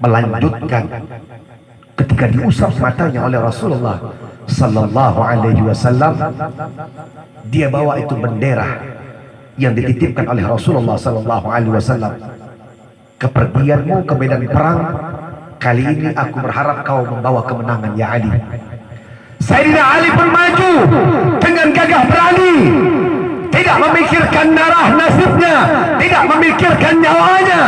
melanjutkan ketika diusap matanya oleh Rasulullah sallallahu alaihi wasallam. Dia bawa itu bendera yang dititipkan oleh Rasulullah sallallahu alaihi wasallam. Kepergianmu ke medan perang kali ini aku berharap kau membawa kemenangan ya Ali. Sayyidina Ali pun maju dengan gagah berani, tidak memikirkan darah nasibnya, tidak memikirkan nyawanya,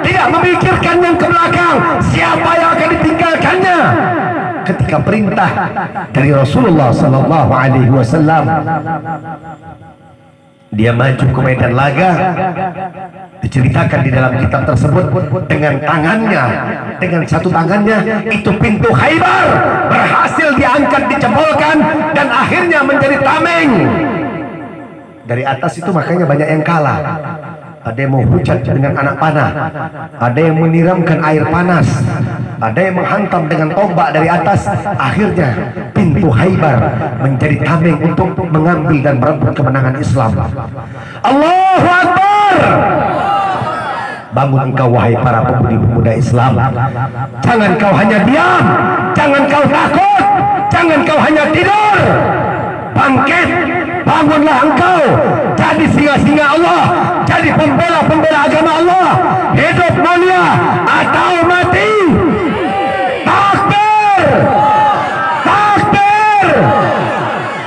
tidak memikirkan yang ke belakang siapa yang akan ditinggalkannya. Ketika perintah dari Rasulullah sallallahu alaihi wasallam, dia maju ke medan laga. Diceritakan di dalam kitab tersebut, dengan tangannya, dengan satu tangannya itu pintu Khaybar berhasil diangkat, dicebolkan, dan akhirnya menjadi tameng. Dari atas itu makanya banyak yang kalah. Ada yang menghujat dengan anak panah, ada yang menyiramkan air panas, ada yang menghantam dengan tombak dari atas. Akhirnya pintu Khaybar menjadi tameng untuk mengambil dan merebut kemenangan Islam. Allahu Akbar. Bangun engkau wahai para pemudi-pemuda Islam. Jangan kau hanya diam, jangan kau takut, jangan kau hanya tidur. Bangkit, bangunlah engkau, jadi singa-singa Allah, jadi pembela-pembela agama Allah. Hidup mulia atau mati. Takbir, takbir.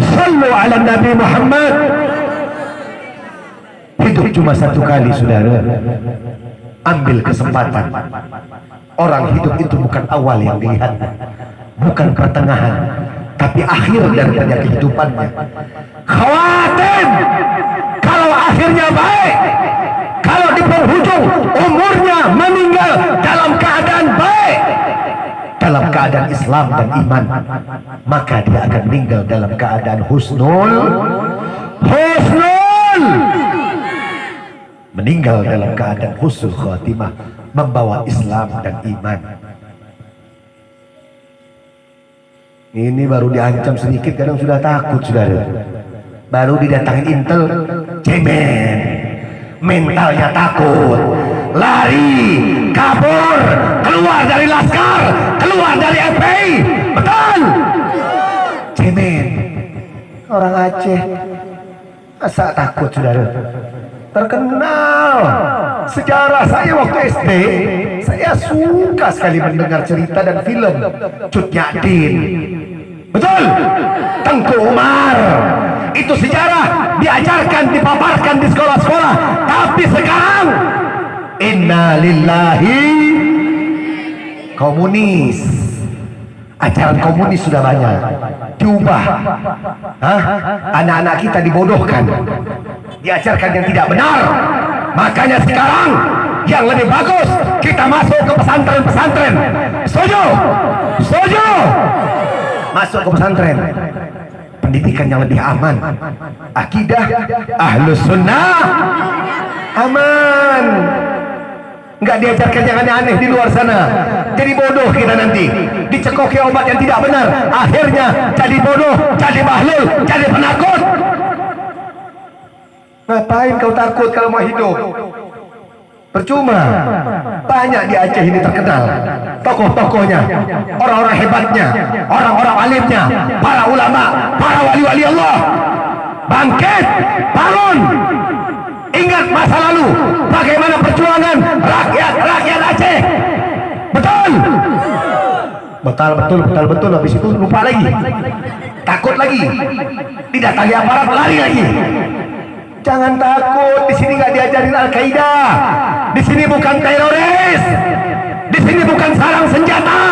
Sallu ala Nabi Muhammad. Hidup cuma satu kali, saudara. Ambil kesempatan. Orang hidup itu bukan awal yang dilihat, bukan pertengahan, tapi akhir daripada kehidupannya. Khawatir kalau akhirnya baik, kalau di penghujung umurnya meninggal dalam keadaan baik, dalam keadaan Islam dan iman, maka dia akan meninggal dalam keadaan husnul, meninggal dalam keadaan husnul khatimah, membawa Islam dan iman. Ini baru diancam sedikit kadang sudah takut, saudara. Baru didatangin intel, cemen, mentalnya takut, lari, kabur, keluar dari laskar, keluar dari FPI. Betul, cemen. Orang Aceh masa takut, saudara? Terkenal sejarah saya waktu SD. Saya suka sekali mendengar cerita dan film Cut Nyak-Din. Betul, Tengku Umar. Itu sejarah diajarkan, dipaparkan di sekolah-sekolah. Tapi sekarang inna lillahi, komunis, ajaran komunis sudah banyak diubah. Anak-anak kita dibodohkan, diajarkan yang tidak benar. Makanya sekarang yang lebih bagus kita masuk ke pesantren-pesantren. Setuju? Setuju? Masuk ke pesantren, pendidikan yang lebih aman, akidah Ahlus Sunnah aman. Nggak diajarkan yang aneh-aneh di luar sana. Jadi bodoh kita nanti, dicekoki obat yang tidak benar, akhirnya jadi bodoh, jadi bahlul, jadi penakut. Ngapain kau takut kalau mau hidup? Percuma. Banyak di Aceh ini terkenal tokoh-tokohnya, orang-orang hebatnya, orang-orang alimnya, para ulama, para wali-wali Allah. Bangkit, bangun, ingat masa lalu, bagaimana perjuangan rakyat Aceh. Betul, betul. Habis itu lupa lagi, takut lagi, didatangi aparat, lari lagi. Jangan takut, di sini nggak diajarin Al-Qaeda, di sini bukan teroris, di sini bukan sarang senjata,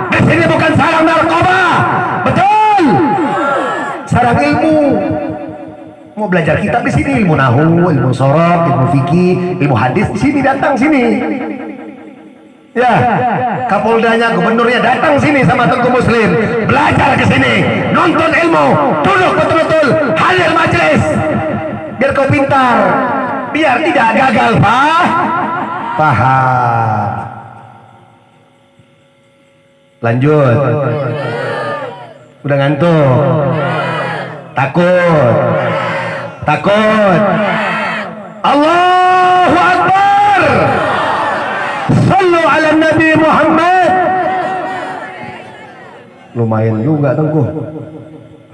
di sini bukan sarang narkoba. Betul, sarang ilmu. Mau belajar kitab di sini, ilmu nahu, ilmu sorok, ilmu fikih, ilmu hadis, di sini, datang sini. Ya, Kapoldanya, gubernurnya datang sini sama Tengku Muslim, belajar ke sini, nonton ilmu, duduk betul-betul, hadir majelis. Biar kau pintar, biar tidak gagal paham. Lanjut. Udah ngantuk? Takut? Allahu Akbar. Sallu ala ala Nabi Muhammad. Lumayan juga Tengku,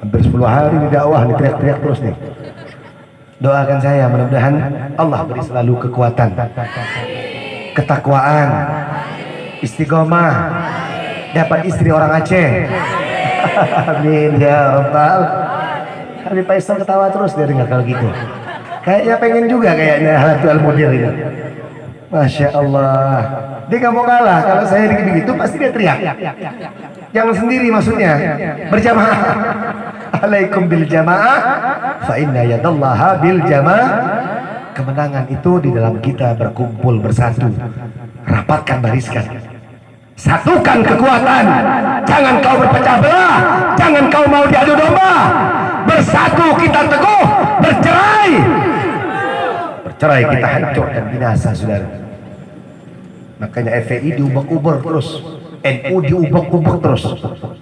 hampir 10 hari di dakwah nih, teriak-teriak terus nih. Doakan saya mudah-mudahan Allah beri selalu kekuatan, ketakwaan, istiqomah, dapat istri orang Aceh. Amin ya rabbal. Habib Faisal ketawa terus dia dengar kalau gitu. Kayaknya pengen juga kayaknya Halatul Al-Mudir ini. Masya Allah. Dia gak mau kalah. Kalau saya begitu pasti dia teriak. Jangan sendiri maksudnya. Berjamaah. Alaikum bil jamaah. Fa inna yadallaha bil jamaah. Kemenangan itu di dalam kita berkumpul bersatu. Rapatkan barisan. Satukan kekuatan. Jangan kau berpecah belah. Jangan kau mau diadu domba. Bersatu kita teguh. Bercerai. Bercerai kita hancur dan binasa, saudara. Makanya FPI diubah-ubah terus, NU diubah-ubah terus.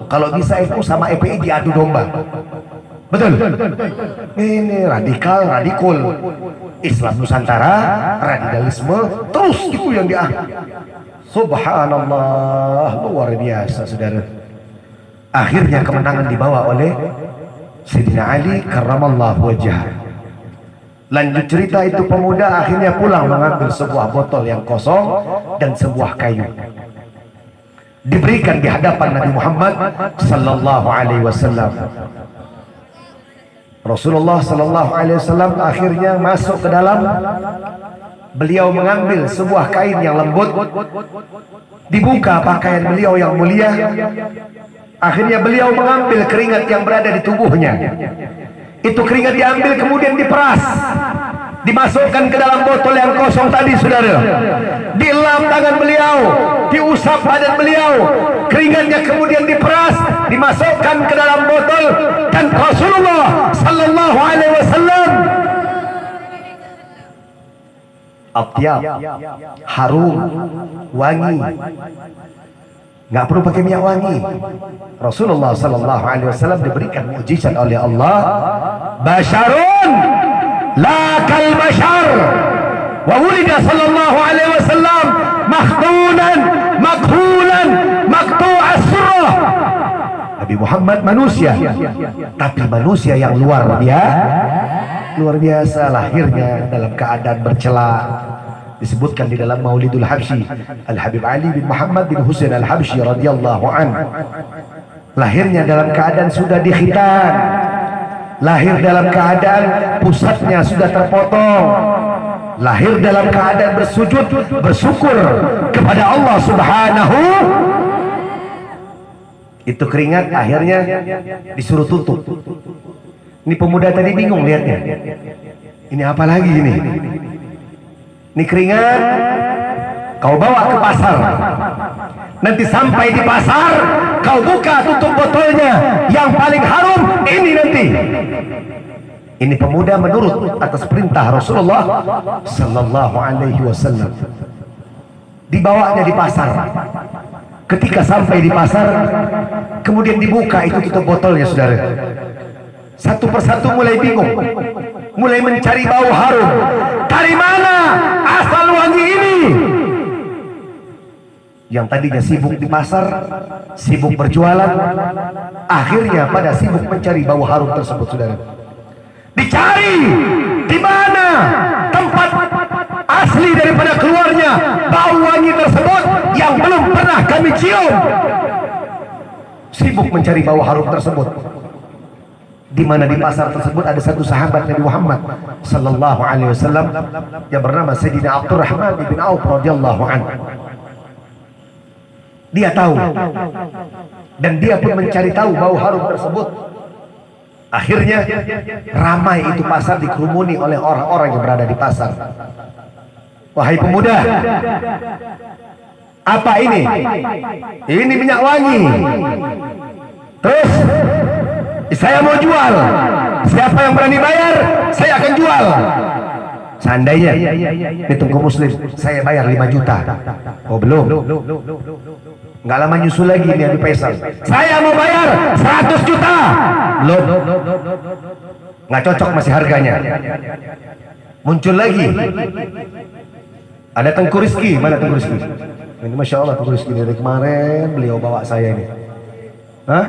Kalau bisa NU sama FPI diadu domba. Betul. Ini radikal, radikul. Islam Nusantara, radikalisme, terus itu yang dia. Subhanallah, luar biasa, saudara. Akhirnya kemenangan dibawa oleh Sayyidina Ali karramallahu wajhah. Lanjut cerita, itu pemuda akhirnya pulang mengambil sebuah botol yang kosong dan sebuah kayu. Diberikan di hadapan Nabi Muhammad sallallahu alaihi wasallam. Rasulullah sallallahu alaihi wasallam akhirnya masuk ke dalam. Beliau mengambil sebuah kain yang lembut. Dibuka pakaian beliau yang mulia. Akhirnya beliau mengambil keringat yang berada di tubuhnya. Itu keringat diambil kemudian diperas, dimasukkan ke dalam botol yang kosong tadi, saudara. Dilap tangan beliau, diusap badan beliau, keringatnya kemudian diperas, dimasukkan ke dalam botol, dan Rasulullah sallallahu alaihi wasallam atyab, harum, wangi. Nggak perlu pakai minyak wangi. Rasulullah sallallahu alaihi wasallam diberikan mukjizat oleh Allah. Basyarun la kal bashar. Wa wulida sallallahu alaihi wasallam makhtunan makhulan maqtu'as surah. Nabi Muhammad manusia, tapi manusia yang luar biasa, lahirnya dalam keadaan bercela. Disebutkan di dalam Maulidul Habsyi, Al-Habib Ali bin Muhammad bin Husain Al-Habsyi radhiyallahu an. Lahirnya dalam keadaan sudah dikhitan. Lahir dalam keadaan pusatnya sudah terpotong. Lahir dalam keadaan bersujud, bersyukur kepada Allah Subhanahu. Itu keringat akhirnya disuruh tutup. Ini pemuda tadi bingung lihatnya. Ini apa lagi ini? Ini keringat kau bawa ke pasar. Nanti sampai di pasar kau buka tutup botolnya yang paling harum ini nanti. Ini pemuda menurut atas perintah Rasulullah sallallahu alaihi wasallam. Dibawanya di pasar. Ketika sampai di pasar kemudian dibuka itu tutup botolnya, saudara. Satu persatu mulai bingung, mulai mencari bau harum. Dari mana asal wangi ini? Yang tadinya sibuk di pasar, sibuk berjualan, akhirnya pada sibuk mencari bau harum tersebut, saudara. Dicari di mana tempat asli daripada keluarnya bau wangi tersebut yang belum pernah kami cium. Sibuk mencari bau harum tersebut. Di mana di pasar tersebut ada satu sahabat Nabi Muhammad sallallahu alaihi wasallam yang bernama Sayyidina Abdurrahman bin Auf radhiyallahu anhu. Dia tahu dan dia pun mencari tahu bau harum tersebut. Akhirnya ramai itu pasar dikerumuni oleh orang-orang yang berada di pasar. Wahai pemuda, apa ini? Ini minyak wangi. Terus saya mau jual. Siapa yang berani bayar, saya akan jual. Seandainya hitung ke Muslim, saya bayar 5 juta. Oh belum. Nggak lama nyusul lagi nih Habib Faisal. Saya mau bayar 100 juta. Belum. Nggak cocok masih harganya. Muncul lagi. Ada Tengku Rizki. Mana Tengku Rizki? Ini Masya Allah terus gini dari kemarin beliau bawa saya ini. Hah?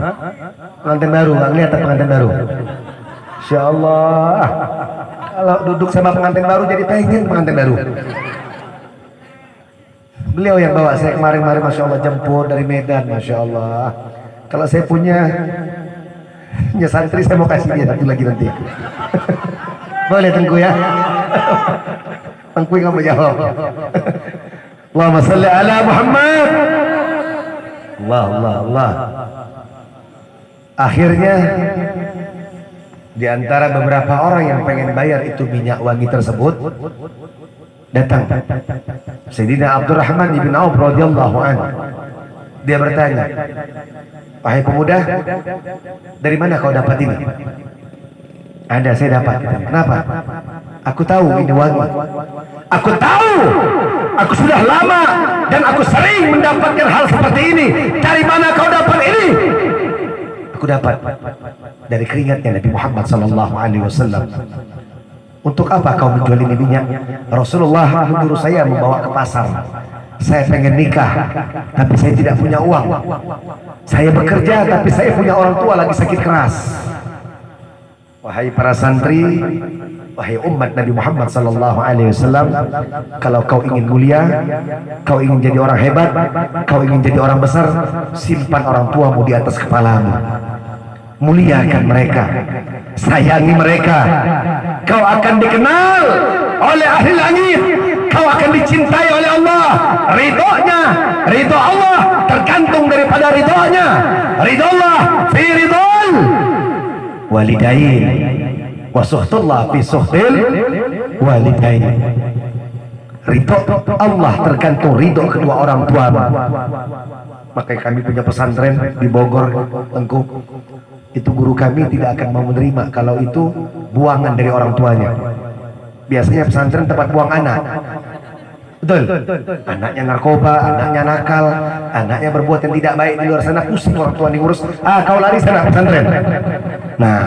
Pengantin baru, nggak kelihatan pengantin baru. Insya Allah. Kalau duduk sama pengantin baru jadi pengen pengantin baru. Beliau yang bawa saya kemarin-kemarin, Masya Allah, jemput dari Medan, Masya Allah. Kalau saya punya santri, saya mau kasih dia satu lagi nanti. Boleh Tengku ya? Tengku nggak mau jawab. Allahumma salli ala Muhammad. Allah. Akhirnya di antara beberapa orang yang pengen bayar itu minyak wangi tersebut, datang Sayyidina Abdurrahman ibn Auf radhiyallahu anhu. Dia bertanya, "Wahai pemuda, dari mana kau dapat ini?" "Ada, saya dapat." "Kenapa?" "Aku tahu ini wangi. Aku tahu. Aku sudah lama dan aku sering mendapatkan hal seperti ini. Dari mana kau dapat ini?" "Aku dapat dari keringatnya Nabi Muhammad sallallahu alaihi wasallam." "Untuk apa kau menjual ini minyak?" "Rasulullah menyuruh saya membawa ke pasar. Saya pengen nikah, tapi saya tidak punya uang. Saya bekerja, tapi saya punya orang tua lagi sakit keras." Wahai para santri, wahai umat Nabi Muhammad sallallahu alaihi wasallam, kalau kau ingin mulia, kau ingin jadi orang hebat, kau ingin jadi orang besar, simpan orang tuamu di atas kepalamu. Muliakan mereka, sayangi mereka. Kau akan dikenal oleh ahli langit, kau akan dicintai oleh Allah. Ridho Allah tergantung daripada ridhonya. Ridho Allah fi ridhol walidain wa suhtullah fi suhtil walidain. Ridho Allah tergantung ridho kedua orang tua. Makanya kami punya pesantren di Bogor, Tengku. Itu guru kami tidak akan mau menerima kalau itu buangan dari orang tuanya. Biasanya pesantren tempat buang anak. Betul? Anaknya narkoba, anaknya nakal, anaknya berbuat yang tidak baik di luar sana, pusing orang tua diurus. Kau lari sana pesantren. Nah,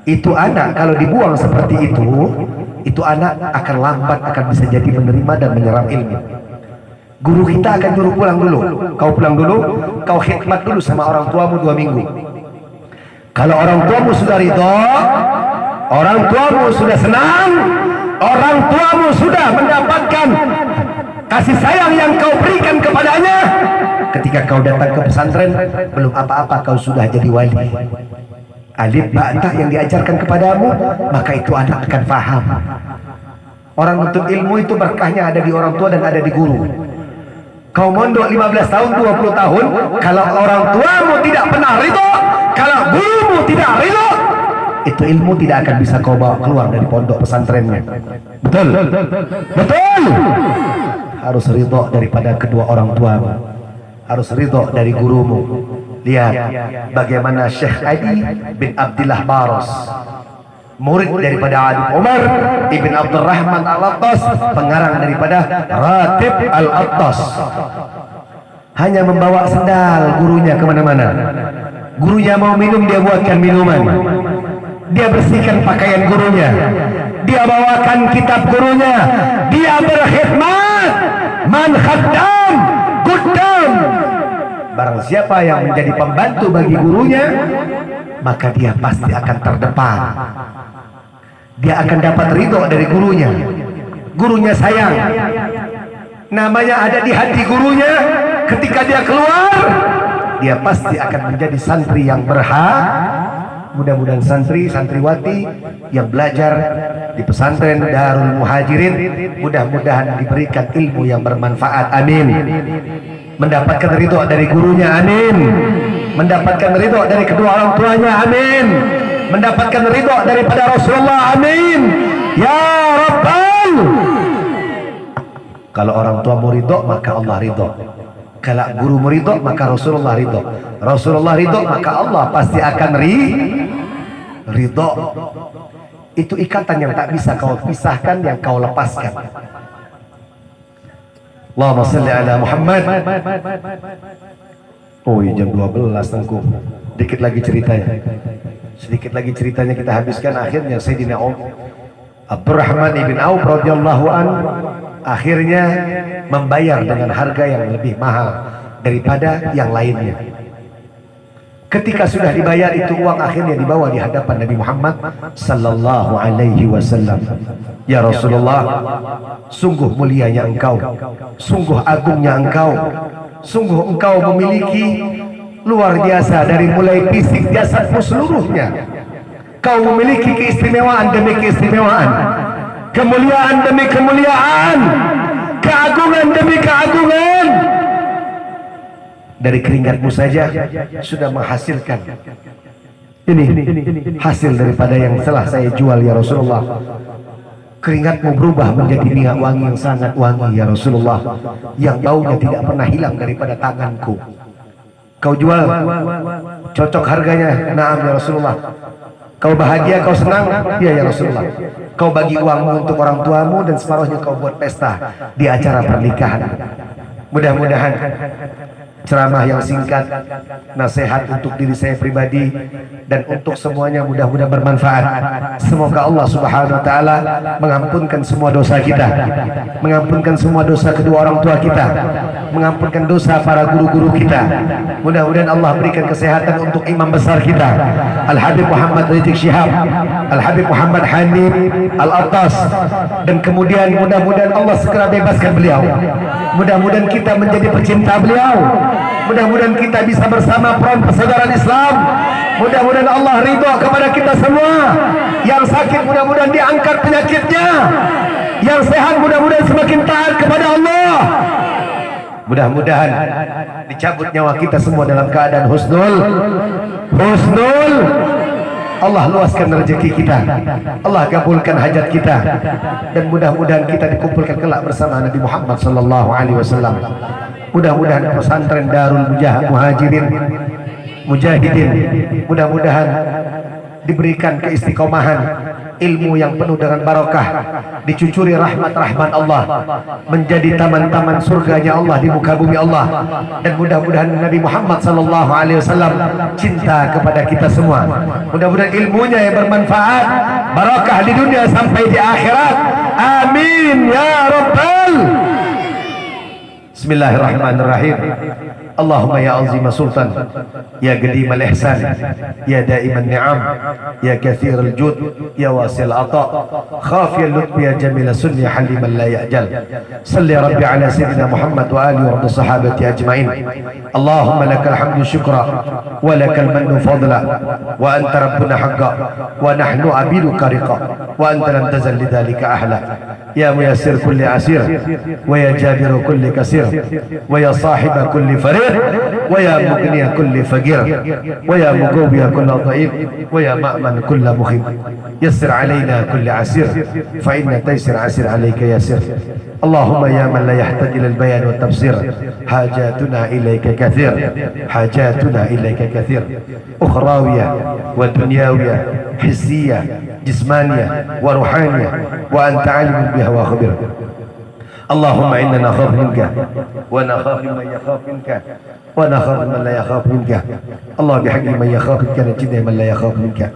itu anak kalau dibuang seperti itu anak akan lambat akan bisa jadi menerima dan menyerap ilmu. Guru kita akan suruh pulang dulu. Kau pulang dulu, kau khidmat dulu sama orang tuamu 2 minggu. Kalau orang tuamu sudah ridho, orang tuamu sudah senang, orang tuamu sudah mendapatkan kasih sayang yang kau berikan kepadanya, ketika kau datang ke pesantren belum apa-apa kau sudah jadi wali. Alif ba ta yang diajarkan kepadamu, maka itu anak akan faham. Orang nuntut ilmu itu berkahnya ada di orang tua dan ada di guru. Kau mondok 15 tahun, 20 tahun, kalau orang tuamu tidak pernah ridho, kalau gurumu tidak ridho, itu ilmu tidak akan bisa kau bawa keluar dari pondok pesantrennya. Betul? Betul? Harus ridho daripada kedua orang tuamu, harus ridho dari gurumu. Lihat bagaimana Syekh Adi bin Abdillah Baros, murid daripada Ali Umar ibn Abdurrahman Al-Attas, pengarang daripada Ratib Al-Attas, hanya membawa sendal gurunya kemana-mana. Gurunya mau minum, dia buatkan minuman, dia bersihkan pakaian gurunya, dia bawakan kitab gurunya, dia berkhidmat. Man khaddam kuddam. Barang siapa yang menjadi pembantu bagi gurunya, maka dia pasti akan terdepan. Dia akan dapat ridho dari gurunya. Gurunya sayang, namanya ada di hati gurunya. Ketika dia keluar, dia pasti akan menjadi santri yang berhak. Mudah-mudahan santri, santriwati yang belajar di pesantren Darul Muhajirin, mudah-mudahan diberikan ilmu yang bermanfaat. Amin. Mendapatkan ridho dari gurunya. Amin. Mendapatkan ridho dari kedua orang tuanya. Amin. Mendapatkan ridho daripada Rasulullah. Amin. Ya Rabbal. Kalau orang tua ridho, maka Allah ridho. Kalau guru ridho, maka Rasulullah ridho. Rasulullah ridho, maka Allah pasti akan ridho. Itu ikatan yang tak bisa kau pisahkan, yang kau lepaskan. Allahumma salli ala Muhammad. Oh iya, jam 12 Tengku. Sedikit lagi ceritanya. Sedikit lagi ceritanya kita habiskan. Akhirnya Sayyidina Abdurrahman ibn Auf radhiyallahu an akhirnya membayar dengan harga yang lebih mahal daripada yang lainnya. Ketika sudah dibayar itu uang, akhirnya dibawa di hadapan Nabi Muhammad sallallahu alaihi wasallam. Ya Rasulullah, sungguh mulianya engkau, sungguh agungnya engkau, sungguh engkau memiliki luar biasa dari mulai fisik jasadmu seluruhnya. Kau memiliki keistimewaan demi keistimewaan, kemuliaan demi kemuliaan, keagungan demi keagungan. Dari keringatmu saja sudah menghasilkan ini hasil daripada yang telah saya jual ya Rasulullah. Keringatmu berubah menjadi minyak wangi yang sangat wangi ya Rasulullah, yang baunya tidak pernah hilang daripada tanganku. Kau jual, cocok harganya, naam ya Rasulullah. Kau bahagia, kau senang, iya ya Rasulullah. Kau bagi uangmu untuk orang tuamu dan separuhnya kau buat pesta di acara pernikahan. Mudah-mudahan ceramah yang singkat, nasihat untuk diri saya pribadi dan untuk semuanya mudah-mudahan bermanfaat. Semoga Allah Subhanahu wa taala mengampunkan semua dosa kita, mengampunkan semua dosa kedua orang tua kita, mengampunkan dosa para guru-guru kita. Mudah-mudahan Allah berikan kesehatan untuk imam besar kita, Al-Habib Muhammad Rizik Syihab, Al-Habib Muhammad Hanif Al-Attas, dan kemudian mudah-mudahan Allah segera bebaskan beliau. Mudah-mudahan kita menjadi pecinta beliau. Mudah-mudahan kita bisa bersama peran persaudaraan Islam. Mudah-mudahan Allah ridho kepada kita semua. Yang sakit mudah-mudahan diangkat penyakitnya, yang sehat mudah-mudahan semakin taat kepada Allah. Mudah-mudahan dicabut nyawa kita semua dalam keadaan husnul. Allah luaskan rezeki kita, Allah kabulkan hajat kita, dan mudah-mudahan kita dikumpulkan kelak bersama Nabi Muhammad sallallahu alaihi wasallam. Mudah-mudahan pesantren Darul Muhajirin Mujahidin mudah-mudahan diberikan keistiqomahan, ilmu yang penuh dengan barokah, dicucuri rahmat-rahmat Allah, menjadi taman-taman surganya Allah di muka bumi Allah. Dan mudah-mudahan Nabi Muhammad sallallahu alaihi wasallam cinta kepada kita semua. Mudah-mudahan ilmunya yang bermanfaat, barokah di dunia sampai di akhirat. Amin ya rabbal. Bismillahirrahmanirrahim. Allahumma ya azima sultan, ya qadim al-ihsan, ya daim al-ni'am, ya kathir al-jud, ya wasi al-ata, khafi al-lutf, ya jamil sunni, haliman la ya'jal. Salli rabbi ala sayyidina Muhammad wa alihi wa sahabati ajma'in. Allahumma lakal hamdu syukra wa lakal mannu fadla wa anta rabbuna haqqa wa nahnu abiduka riqa wa anta lam tazal lidhalika ahla. Ya muyassir kulli asir wa ya jabiru kulli kasir wa ya sahiba kulli farid wa ya mughniya kulli faqir wa ya mughawwiya kulli dhaif wa ya ma'man kulli mukhib. Yassir alaina kulli asir fa inna taysir asir alayka yasir. Allahumma ya man la yahtaji lil bayan wa tafsir, hajatuna ilayka kathir, hajatuna ilayka kathir, ukhrawiyah wa dunyawiyah, hissiyah, jismaniyah wa ruhaniyah, wa anta alimun biha wa khabir. Allahumma inna nakhaf minka wa nakhaf man yakhaf minka wa nakhaf man la yakhaf minka. Allah bihaqqi man yakhaf minka najidna man la yakhaf minka.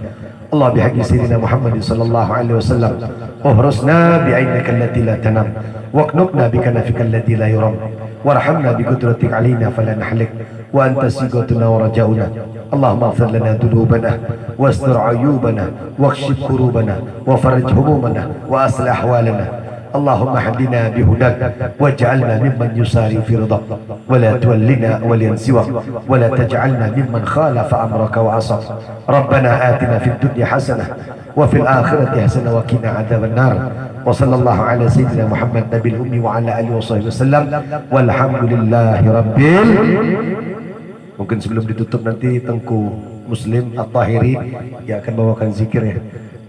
Allah bihaqqi sayyidina Muhammad sallallahu alaihi wasallam uhrusna bi'ainika allati la tanam waqnubna bikanafika allati la yuram warhamna biqudratik alaina fala nahlik wa anta sigatuna wa rajauna. Allahumma ighfir lana dhunubana wastur ayubana wakshif kurubana wa farij humumana wa aslih ahwalana. Allahumma hadina bihudak waj'alna mimman yusari fi ridak wa la tuwallina waliyan siwak wa la taj'alna mimman khalafa amraka wa asaf. Rabbana atina fid dunya hasanah wa fil akhirati hasanah wa qina adzaban nar. Wa sallallahu ala sayyidina Muhammad nabil ummi wa ala alihi wa sahbihi wasallam walhamdulillahi rabbil. Mungkin sebelum ditutup nanti Tengku Muslim At-Tahiri yang akan bawakan zikir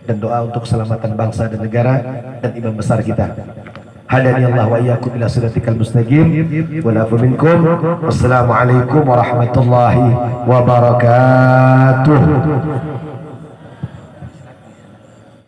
dan doa untuk keselamatan bangsa dan negara dan imam besar kita. Hadani Allah wa iyyakum ila siratikal mustaqim wa la minkum. Wassalamualaikum warahmatullahi wabarakatuh.